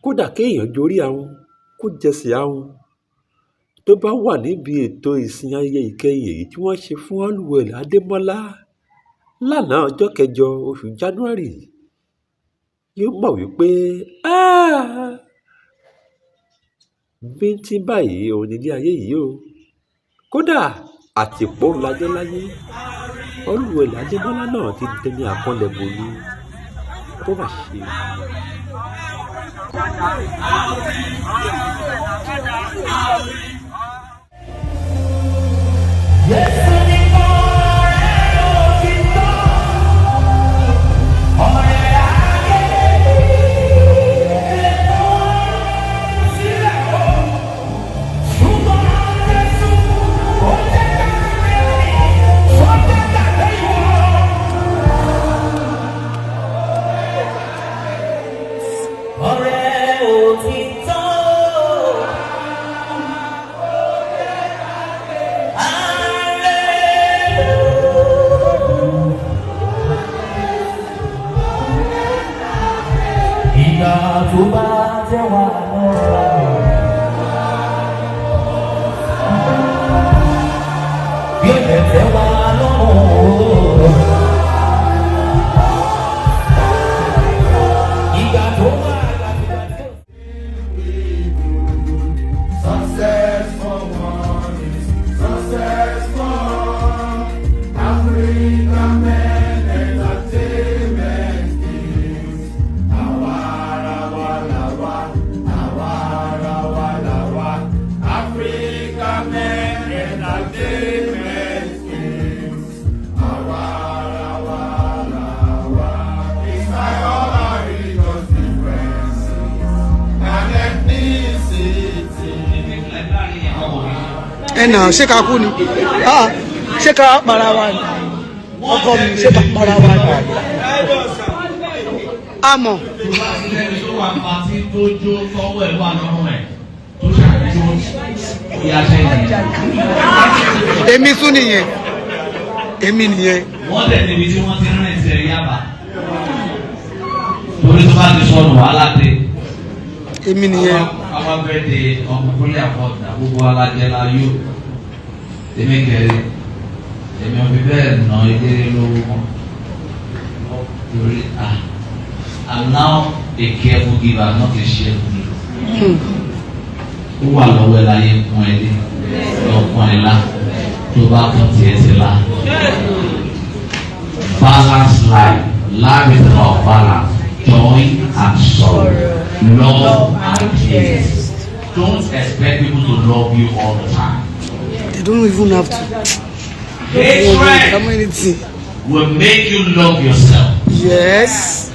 kódà kéèyàn jorí ahun kó jẹsẹ̀ ahun tó bá wà níbi ètò ìsìn ayẹyẹ ìkẹyìn èyí tí wọ́n ṣe fún Allwell Ademola lánàá ọjọ́ 8 oṣù January yóò mọ̀ wípé bíntín báyìí òun nílé ayé yìí o. Kódà àtìpó lajẹ́ láyé Allwell Ademola náà ti dẹni àkọlẹ̀bò ni tó bá ṣe. ẹnà ṣé ká kú ni ṣé ká para wa ni ọkọ mi ṣé ká para wa ni àmọ́. èmi tún nìyẹn èmi nìyẹn. wọ́n tẹ̀ níbi tí wọ́n ti rìn ẹ̀sẹ̀ yábà torí tó bá ti sọnù wàhálà dé. èmi nìyẹn. àwọn bẹ́ẹ̀ de ọkùnrin àkọ́dà gbogbo alájẹlá yóò tèmi kẹrin èmi ò fi bẹ́ẹ̀ nà eléré lówó mọ́ torí I'm now a careful giver, not a cheerful giver. Ó wà lọ́wọ́ ẹ̀ láyé fún ẹ dé lọ́kùn ẹ̀ lá tó bá kàn tiẹ̀ sí lá. Balance life, life is about balance, joy and sorrow, love and peace. Don't expect people to love you all the time. They don't even have to. Hatred will make you love yourself. Yes.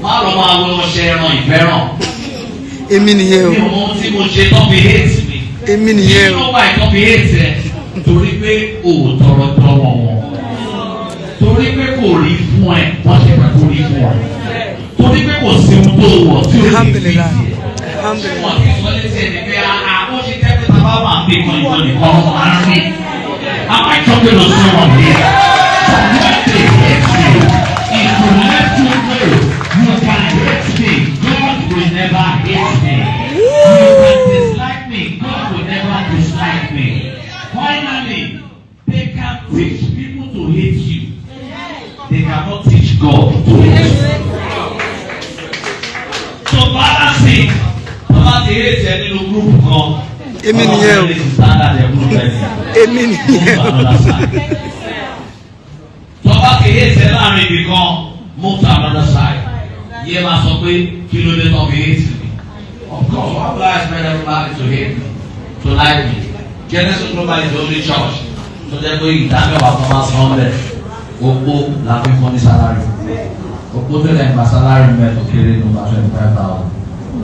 Má lọ máa wọ ọṣẹ ẹran ìfẹ́ràn. Èmi nìyẹn o. Mi ò mọ ohun tí mo ṣe tán fi hate mi. Èmi nìyẹn o. Kí ló wà ìtàn fi hate ẹ? Torí pé o ò tọrọ tọrọ wọn. Torí pé kò rí fún ẹ, wọ́n ṣe pé kò rí fún ọ. Torí pé kò sí ohun tó wọ̀ tí o lè fi tiẹ̀. Wọ́n ti sọ létí ẹni pé àwọn ṣe jẹ́ pé bàbá wà ń gbé kan ìwọ nìkan máa ń rìn. Am I talking to someone here? When they hate you, it will let you know you can hate me. God will never hate me. You can dislike me. God will never dislike me. Finally, they can teach people to hate you. They cannot teach God to hate you. So balance it. Bàbá ti hate ẹ nínú gúrúùpù kan. Èmi nìyẹn o. Èmi nìyẹn o. Tọ́ba kìí ṣe láàrin ibì kan, move to another side. Yé máa sọ pé kí ló dé tọ́ fi hate me. Of course, why would I expect everybody to hate me, to like me? Genesis Global is the only church. Tó jẹ́ pé ìdámẹ́wàá tó máa san bẹ̀, gbogbo la fi fún ní sálárì. Gbogbo tó lè gba sálárì mẹ́tò kéré ní over 25,000.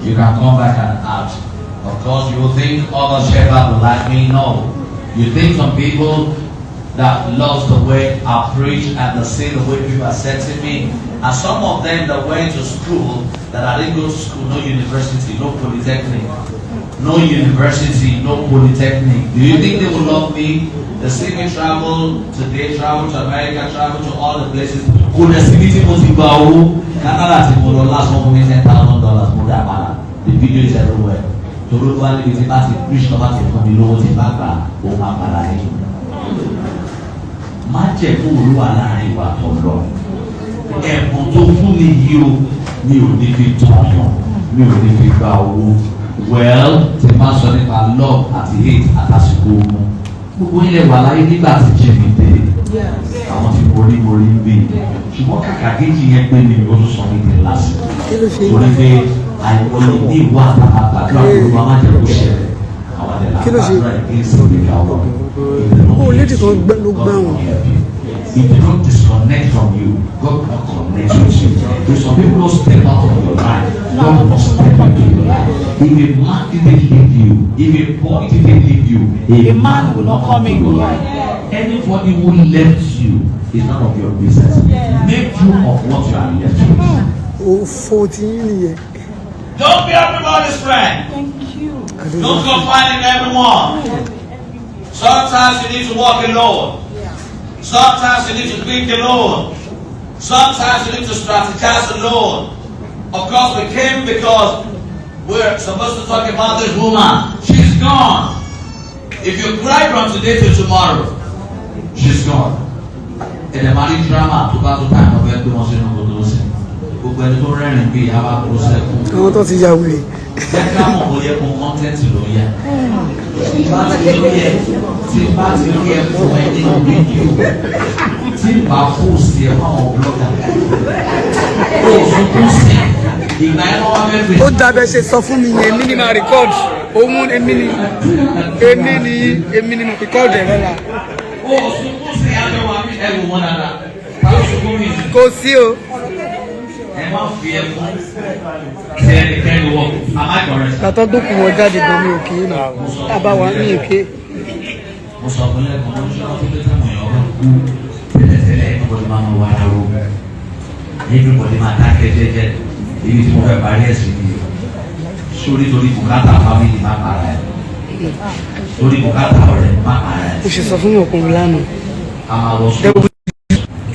You can come back and ask. Of course, you will think other shepherds will like me. No. You think some people that loves the way I preach and the say the way people are accepting me. And some of them that went to school, that I didn't go to school, no university, no polytechnic. No university, no polytechnic. Do you think they will love me? The same way travel today, travel to America, travel to all the places kò lè síbi tí mo ti gba owó Canada tí mo lọ last one million $10,000 mo dá padà the video is everywhere torí ó wá níbi tí bá ti preach tó bá ti fún mi lówó tí bá gbà ó máa padà ní. má jẹ́ kó olúwa láàrin ìwà tó lọ ẹ̀bùn tó fún mi yìí o mi ò ní fi tọ̀yàn mi ò ní fi gba owó well tí máa sọ nípa love àti hate àtàsìkò ogun gbogbo ilẹ̀ wà láyé nígbà tí jẹ́mi dé àwọn tí borí ń bè ṣùgbọ́n kàkà kejì yẹn pé mi ò tún sọ ní ìdílé lásìkò torí pé àìmọye ní ìwà àtàkàtà kí àwọn olùkọ́ máa jẹ́ kó ṣẹlẹ̀ àwọn àdẹ̀lá àtàkùrà ìgbésí ìgbéga wọn ìdílé wọn. If they don't disconnect from you, God can connect with you. If some people don't step out of your life, God must step into your life. If a man didn't leave you, if a boy didn't leave you, a man will not come in your life. Anybody who left you is none of your business. Make you of what you are left with. Oh, 14 years. Don't be everybody's friend. Thank you. Don't confide in everyone. Sometimes you need to walk alone. Sometimes you need to think alone. Sometimes you need to strategize alone. Of course, we came because we're supposed to talk about this woman. She's gone. If you cry from today to tomorrow, she's gone. In the marriage drama, to time of every once in a while, gbogbo ẹni tó rẹ́rìn bí yàrá kúrò sẹ́kù. Àwọn tó ti yà wèrè. Jẹ́ ká mọ̀ bóyá kó kọ́ńtẹ́ǹtì ló yẹ. Tí bá ti rí ẹ fún ẹ nínú fídíò, tí bá fòsì ẹ fáwọn blọ́gà. Ó sunkún sí ìgbà ẹ̀ wọ́n wá fẹ́ fèsì. Ó dábẹ́ ṣe sọ fún mi yẹn, èmi ni máa record. Ohun èmi ni mo record ẹ̀ lọ́la. Ó sunkún sí abẹ́ wa ẹ̀rù wọn dáadáa. Báwo sunkún mi? Kò sí o. Ẹ má fi ẹ fún ṣe ẹnikẹ́ni wọ amájọrẹ. Tàtọ́ dúkùú wọn jáde gan mi òkè náà. Tábà wà ní èké. Mo sọ fún lẹ́kọ̀ọ́ mo ṣe ọtí pé táwọn èèyàn bá kú tẹ́lẹ̀tẹ́lẹ̀ everybody máa ń wá ara ro. Everybody máa dákẹ́ jẹ́jẹ́ èyí tí mo fẹ́ parí ẹ̀sìn mi. Sórí torí bùkátà fámìlì má para ẹ̀. Torí bùkátà ọ̀rẹ́ má para ẹ̀. Mo ṣe sọ fún ọkùnrin lánàá. A máa lọ sùn.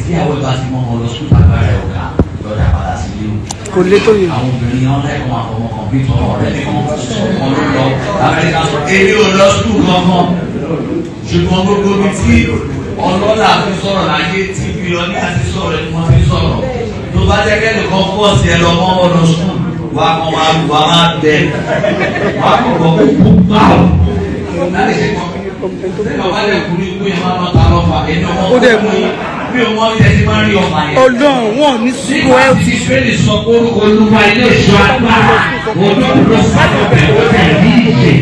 Tí àwọn ìbá ti mọ ọmọ lọ sùn bàbá rẹ̀ ọ̀gá lọ́dà padà sílé o. Kò lé tó yẹ. Àwọn obìnrin yẹn lẹ́kọ̀ọ́ àfọmọ kọ̀m̀pútà ọ̀rẹ́ mi kan sọ̀kan ló lọ. Amẹ́ríkà sọ èmi ò lọ sùn kankan. Ṣùgbọ́n gbogbo mi tí ọlọ́lá fi sọ̀rọ̀ láyé tí bílíọ̀nì àti sọ̀rọ̀ ẹni wọ́n fi sọ̀rọ̀. Tó bá jẹ́ kẹ́lẹ́ kan fún ọ̀sẹ̀ ẹ lọ mọ́ ọ̀dọ̀ sùn. Wà á kàn máa lù wá máa tẹ̀. Wà á kàn kọ́ kó báwò. Láti ṣe kọ́. Ṣé bàbá rẹ̀ kú ní ikú yẹn máa lọ ta lọ́fà? Ẹni ọmọ Ó dẹ̀ mú. bí o mọ ilé tí máa ń rí ọmọ yẹn. Ọlọ́run wọn ní sùúrù ẹ̀ Nígbà tí Israẹli sọ pé Olúwa ilé ìṣọ́ agbára, olóòrò sábẹ̀ ó tẹ̀ ní ìṣe.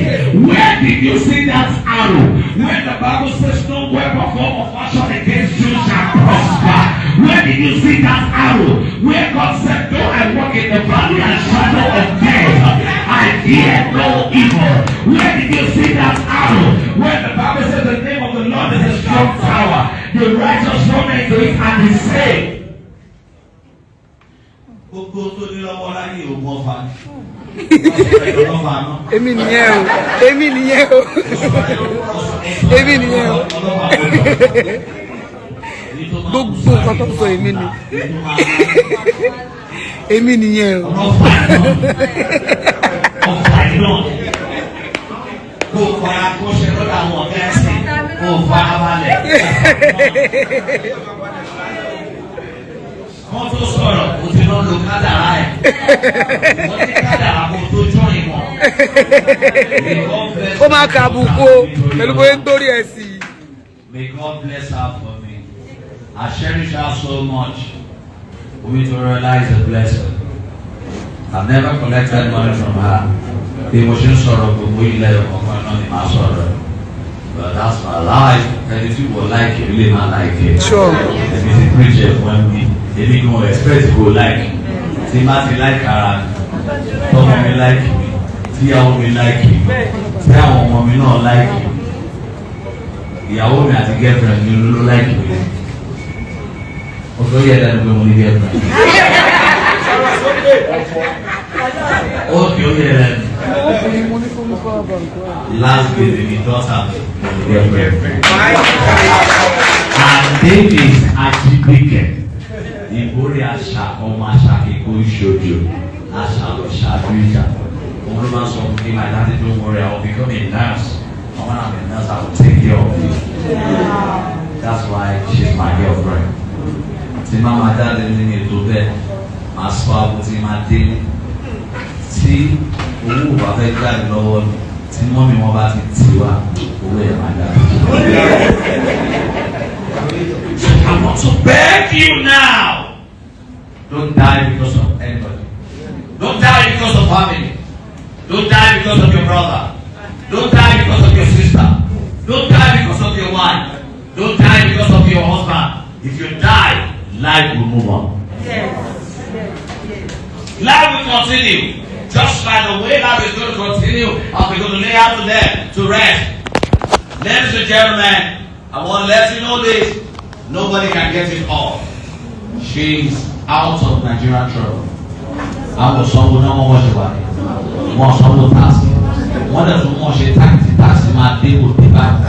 Where did you see that arrow? When the Bible says no weapon formed or fashioned against you shall prosper. Where did you see that arrow? Where God said, though I walk in the valley and shadow of death, I fear no evil. Where did you see that arrow? When the Bible says the name of the Lord is a strong tower, the righteous run into it and is saved. Gbogbo tó ní lọ́wọ́ láyé ògùn ọ̀fà ni. èmi nìyẹn o. Èmi nìyẹn o. Èmi nìyẹn o. Gbogbo nǹkan tó sọ èmi ni. Èmi nìyẹn o. Ọ̀fà iná. Kó o fara kọ́ṣẹ́ lọ́dọ̀ àwọn ọ̀gá ẹ̀sìn. Kó o fara balẹ̀. Wọ́n tó sọ̀rọ̀ o ti lọ lo kádàrá ẹ̀. Wọ́n ti kádàrá kó tó jọ́ ìmọ̀. Ó máa ka àbùkù o pẹ̀lú bóyá ń torí ẹ̀ sí. May God bless her for me. I cherish her so much. For me to realize the blessing. I've never collected money from her. The emotion sọ̀rọ̀ gbogbo ilẹ̀ ọ̀kan náà ni màá sọ̀rọ̀. But that's my life. And if you will like it, really not like it. Sure. The music preacher when we èmi kò expect go like. Tí má ti like ara mi, tọ́mọ mi like mi, tíyàwó mi like mi, tí àwọn ọmọ mi náà like mi. Ìyàwó mi àti girlfriend mi ló like mi. Mo fẹ́ yẹ lẹ́nu pé mo ní girlfriend. Ó kì í ó yẹ lẹ́nu. Last baby mi daughter mi girlfriend. And David Ajibike ìkórè àṣà ọmọ àṣà kíkó ìṣojú àṣà ṣáájú ìjà. Òun ló máa ń sọ fún mi, my daddy don't worry, I will become a nurse. And when I'm a nurse, I will take care of you. That's why she's my girlfriend. Tí máa jáde ní ètò bẹ́ẹ̀, máa sọ àbò tí máa dé. Tí owó bá fẹ́ jáde lọ́wọ́ mi, tí mọ́mí wọn bá ti tì wá, owó ẹ̀ máa jáde. I want to beg you now. Don't die because of anybody. Don't die because of family. Don't die because of your brother. Don't die because of your sister. Don't die because of your wife. Don't die because of your husband. If you die, life will move on. Yes. Life will continue. Just by the way life is going to continue, we're going to lay out to them to rest. Ladies and gentlemen, I want to let you know this. Nobody can get it off. She's out of Nigerian trouble. I was someone no more watch more someone taxi. One of them more she taxi my people with the back.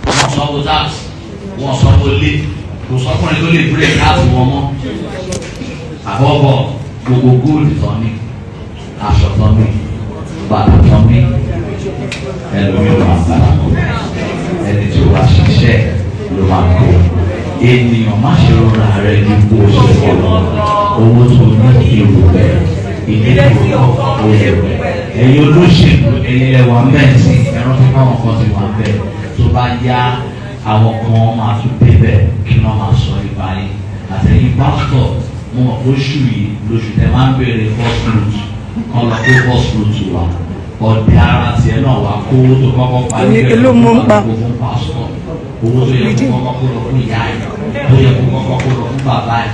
More someone taxi. More someone leave. To someone go leave break out one more. Above all, go good for me. Aṣọ for me. Bàtà for me. Ẹlòmíràn máa ń bára kó. Ẹni tí ó wá ṣiṣẹ́ ló máa kó. Ènìyàn má ṣe rọra rẹ ní bó ṣe fọlọ́. Owó tó ní èrò bẹ́ẹ̀. Ìdílé ọkọ̀ òye rẹ̀. Ẹ̀yin olóṣèlú ẹ̀yin lẹ́wà mẹ́sì ẹ̀rọ tó bá wọn kan ti wà bẹ́ẹ̀. Tó bá yá àwọn kan máa tún débẹ̀ kí wọ́n máa sọ ìgbà yìí. Àtẹ̀yìn pásítọ̀ mo mọ̀ lóṣù yìí lóṣù tẹ máa ń béèrè first fruit kan lọ pé first fruit wà. Ọ̀dẹ ara tiẹ̀ náà wà kó owó tó kọ́kọ́ parí bẹ́ẹ̀ ló máa ń kó fún pásítọ̀. Owó tó yẹ kó kọ́kọ́ kó lọ fún ìyá ẹ̀ tó yẹ kó kọ́kọ́ kó lọ fún bàbá ẹ̀.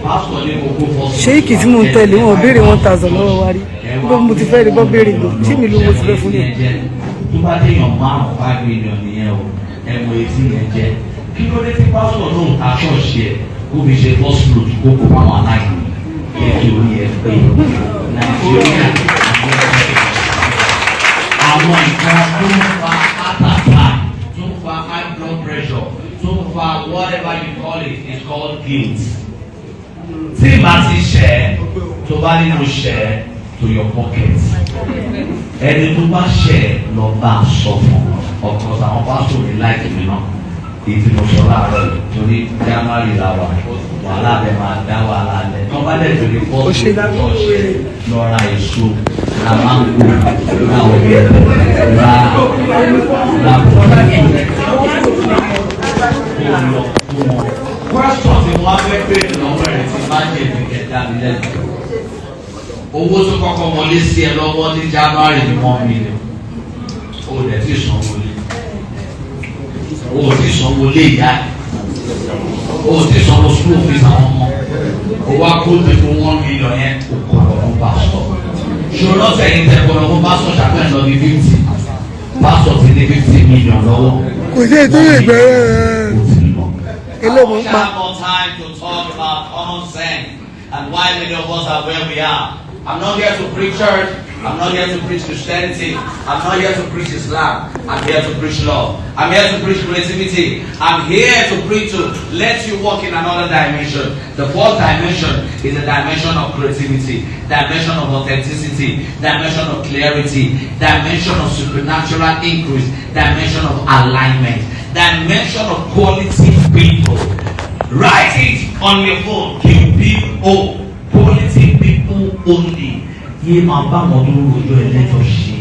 Pásítọ̀ ní kókó first fruit. ṣé kì í tí mò ń tẹ̀lé wọn béèrè 1,000 lọ́wọ́ wa rí bó mo ti fẹ́ rí bọ́ béèrè lò tí mi ló mo ti fẹ́ fún yẹn. Tó bá déyàn márùn-ún 5 million nìyẹn o ẹ̀mọ etí yẹn jẹ́ kí ló dé tí pásítọ̀ náà ta ṣọ́ọ̀ṣì ẹ̀ kó fi ṣe first fruit kó kó fáwọn aláìní ètò orí ẹ̀ pé Nàìjíríà àwọn nǹkan tó ń fa heart attack tó ń fa high blood pressure tó ń fa whatever you call it is called guilt. Tí màá ti ṣẹ̀ tó bá nínú ṣẹ̀ to your pocket. Ẹni tó bá ṣẹ̀ lọ bá a sọ fún ọkọ àwọn pásítọ̀ mi láìpẹ́ mi náà. Ètò ìmọ̀sọ̀ láàárọ̀ yìí torí January la wà wàhálà bẹ̀ máa dá wàhálà lẹ̀. Tó bá dẹ̀ torí pọ́ọ̀sì ọ̀ṣẹ̀ lọ́ra èso la máa ń kó la ọ̀gẹ̀ la question tí wọ́n á fẹ́ bèrè lọ́wọ́ rẹ̀ ti máa ń jẹ́ ìkẹta mi lẹ́nu. Owó tó kọ́kọ́ wọlé sí ẹ lọ́wọ́ ní January ni 1 million. O dẹ̀ ti sanwó lé. O ti sanwó lé ìyá. O ti sanwó school fees àwọn ọmọ. O wá kó tó fún 1 million yẹn o kọ̀ lọ́wọ́ pásítọ̀. Ṣòro lọ́sẹ̀ yìí tẹ̀ kọ́ lọ́wọ́ pásítọ̀ ṣàpẹ́ lọ bí 50. Pásítọ̀ ti ní 50 million lọ́wọ́. kò sí ètò ìgbẹ́rẹ́ eléwọ̀n pa. We have more time to talk about common sense and why many of us are where we are. I'm not here to preach church. I'm not here to preach Christianity. I'm not here to preach Islam. I'm here to preach love. I'm here to preach creativity. I'm here to preach to let you walk in another dimension. The fourth dimension is a dimension of creativity, dimension of authenticity, dimension of clarity, dimension of supernatural increase, dimension of alignment, dimension of quality people. Write it on your phone. QPO. Quality people only. Yé máa bá wọn tó rojọ́ ẹlẹ́jọ́ ṣe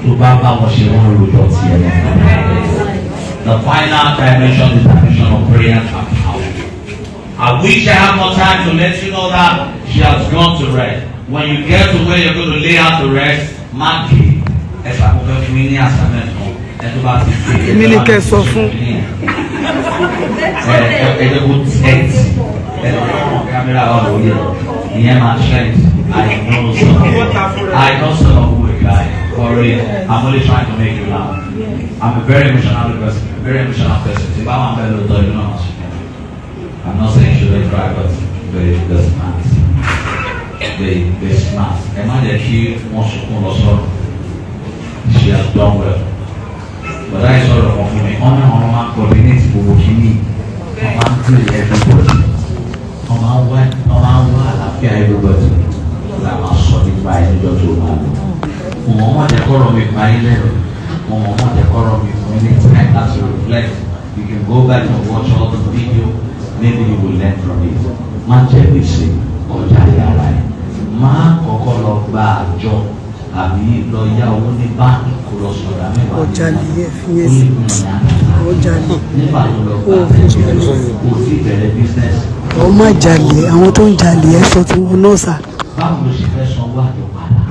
tó bá bá wọn ṣe wọ́n rojọ́ ti ẹ̀ lọ. The final dimension is the dimension of prayer and power. I wish I had more time to let you know that she has gone to rest. When you get to where you're going to lay out to rest, má dé ẹ̀fà mo fẹ́ fún yín ní assignment kan ẹ̀ tó bá ti dé. èmi ni kẹ́ sọ fún. Ẹ̀ẹ́dẹ́gbẹ̀rún ẹ̀ẹ́dẹ́gbẹ̀rún kámẹ́rà wà lórí ẹ̀ ìyẹn máa ṣẹ́yìn. I know some of who a guy for real. I'm only trying to make you laugh. I'm a very emotional person. If I want to tell you not, I'm not saying you shouldn't cry, but they're smart. They're smart. Imagine she wants to come also. She has done well. But I sort of want me on coordinate for what she needs. máa ń gbé everybody. Wọ́n máa ń wá àlàáfíà everybody. La máa sọ nípa ẹni jọ tó máa lò. Mo mọ̀ jẹ́ kọ́rọ̀ mi pa yín lẹ́nu. Mo mọ̀ jẹ́ kọ́rọ̀ mi fún yín ní time láti reflect. You can go back and watch all the video. Maybe you will learn from it. Má jẹ́ gbèsè ọjà yàrá ẹ̀. Má kọ́kọ́ lọ gba àjọ àbí lọ yá owó ní báńkì kó lọ sọ̀rọ̀ mẹ́wàá. Ọjà lè yẹ fi yẹ sí. Ọjà lè. Nígbà tó lọ gba àjọ kò sí bẹ̀rẹ̀ business. Wọ́n má jalè, àwọn tó ń jalè ẹ̀ sọ tí wọn náà sà. Báwo ló ṣe fẹ́ sanwó àjọ padà?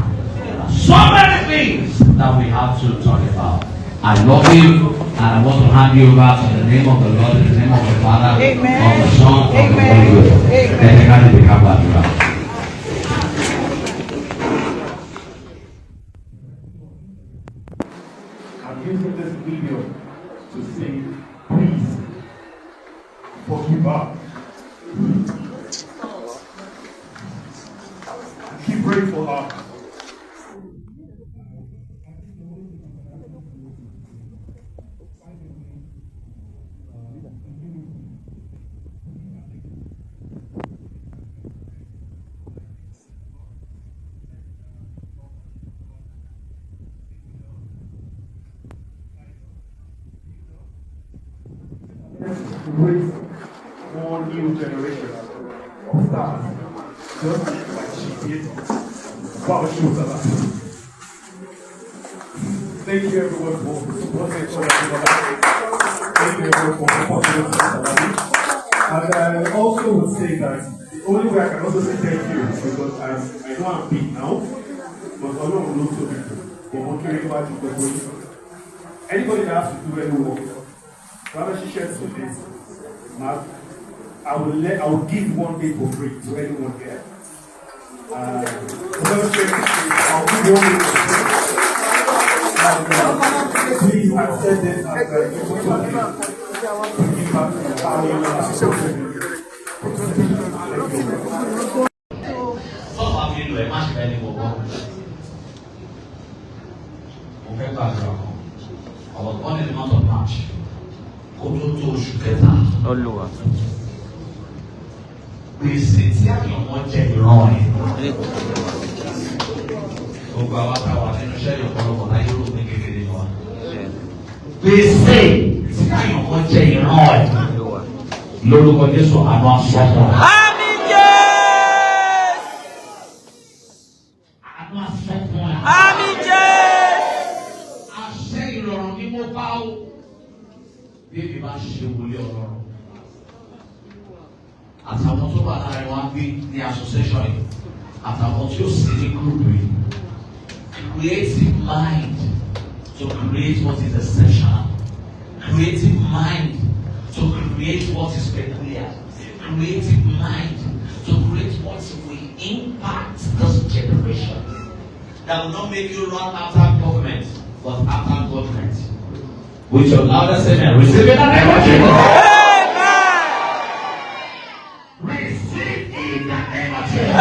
So many things that we have to talk about. I love you, and I want to hand you over to the name of the Lord, in the name of the Father, Amen. of the Son, of the Amen. Holy Ghost. Let me hand it become back. I'm using this video to say, please forgive her. Keep praying for her. Raise more new generation of stars, just like she did while she was alive. Thank you everyone for supporting Ademola. Thank you everyone for supporting us. And I also would say that the only way I can also say thank you is because I know I'm big now, but I know I'm not so big. But I'm caring about the anybody that has to do any work, rather she shares with this. I will give 1 day for free to anyone here. I'll give 1 day for free. And please accept this as a opportunity to give back to the family. I was born in the month of March. Olúwa. Gbèsè tí àyànmọ́ jẹ ìran ẹ̀. Gbogbo àwọn àtàwọn nínú iṣẹ́ ìpolówó láyé ló ní kékeré wa. Gbèsè tí àyànmọ́ jẹ ìran ẹ̀. Lórúkọ Jésù àánú asọ́kọ̀. Àmín Jésù. Àánú asọ́kọ̀. Àmín Jésù. Àṣẹ ìrọ̀rùn ni mo bá o. Bí èmi bá ṣe wọlé Ọlọ́run. Àtàwọn tó wà láàrin wa bí ní association yìí. Àtàwọn tí ó sì ní group yìí. Creative mind to create what is essential. Creative mind to create what is peculiar. Creative mind to create what will impact this generation. That will not make you run after government, but after government. With your loudest amen, receive it in the name of Jesus. Receive in the name of Jesus.